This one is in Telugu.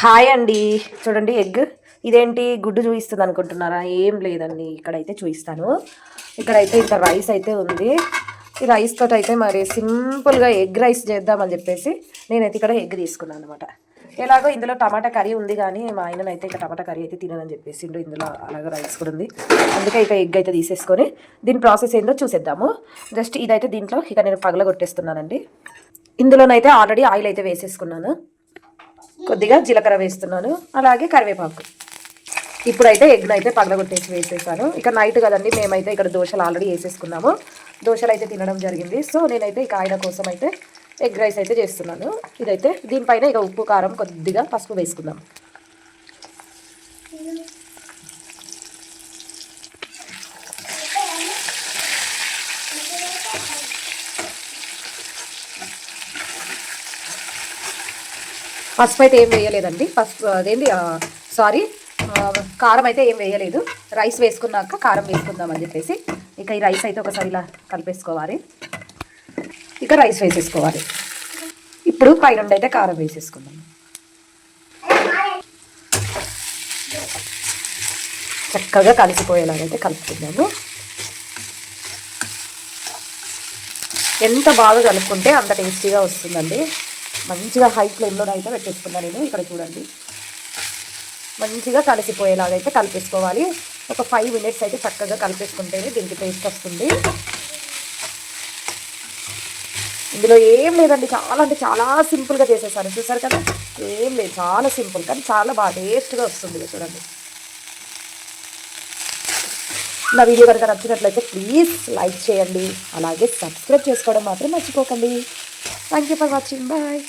హాయ్ అండి. చూడండి ఎగ్. ఇదేంటి గుడ్డు చూపిస్తుంది అనుకుంటున్నారా? ఏం లేదండి, ఇక్కడైతే చూపిస్తాను. ఇక్కడైతే ఇంత రైస్ అయితే ఉంది. ఈ రైస్ తోటి అయితే మరి సింపుల్గా ఎగ్ రైస్ చేద్దామని చెప్పేసి నేనైతే ఇక్కడ ఎగ్ తీసుకున్నాను అనమాట. ఎలాగో ఇందులో టమాటా కర్రీ ఉంది, కానీ మా ఆయననైతే ఇక టమాటా కర్రీ అయితే తినదని చెప్పేసి ఇందులో అలాగే రైస్ కూడా ఉంది. అందుకే ఇక ఎగ్ అయితే తీసేసుకొని దీని ప్రాసెస్ ఏందో చూసేద్దాము. జస్ట్ ఇదైతే దీంట్లో ఇక నేను పగలగొట్టేస్తున్నానండి. ఇందులోనైతే ఆల్రెడీ ఆయిల్ అయితే వేసేసుకున్నాను. కొద్దిగా జీలకర్ర వేస్తున్నాను, అలాగే కరివేపాకు. ఇప్పుడైతే ఎగ్ను అయితే పగలగొట్టేసి వేసేసాను. ఇక నైట్ కదండి, మేమైతే ఇక్కడ దోశలు ఆల్రెడీ వేసేసుకున్నాము. దోశలు అయితే తినడం జరిగింది. సో నేనైతే ఇక ఆయన కోసం అయితే ఎగ్ రైస్ అయితే చేస్తున్నాను. ఇదైతే దీనిపైన ఇక ఉప్పు, కారం, కొద్దిగా పసుపు వేసుకుందాం. పసుపు అయితే ఏం వేయలేదండి. పసుపు అదేంటి సారీ కారం అయితే ఏం వేయలేదు. రైస్ వేసుకున్నాక కారం వేసుకుందామని చెప్పేసి ఇక ఈ రైస్ అయితే ఒకసారి ఇలా కలిపేసుకోవాలి. ఇక రైస్ వేసేసుకోవాలి. ఇప్పుడు పైన అయితే కారం వేసేసుకుందాం. చక్కగా కలిసిపోయేలాగైతే కలుపుకుందాము. ఎంత బాగా కలుపుకుంటే అంత టేస్టీగా వస్తుందండి. మంచిగా హై ఫ్లేమ్లో అయితే పెట్టేసుకున్నాను నేను. ఇక్కడ చూడండి, మంచిగా కలిసిపోయేలాగైతే కలిపేసుకోవాలి. ఒక 5 minutes అయితే చక్కగా కలిపేసుకుంటేనే దీనికి టేస్ట్ వస్తుంది. ఇందులో ఏం లేదండి, చాలా అంటే చాలా సింపుల్గా చేసేసాను. చూసారు కదా, ఏం లేదు, చాలా సింపుల్, కానీ చాలా బాగా టేస్ట్గా వస్తుంది. చూడండి, నా వీడియో కనుక నచ్చినట్లయితే ప్లీజ్ లైక్ చేయండి, అలాగే సబ్స్క్రైబ్ చేసుకోవడం మాత్రం మర్చిపోకండి. Thank you for watching. Bye.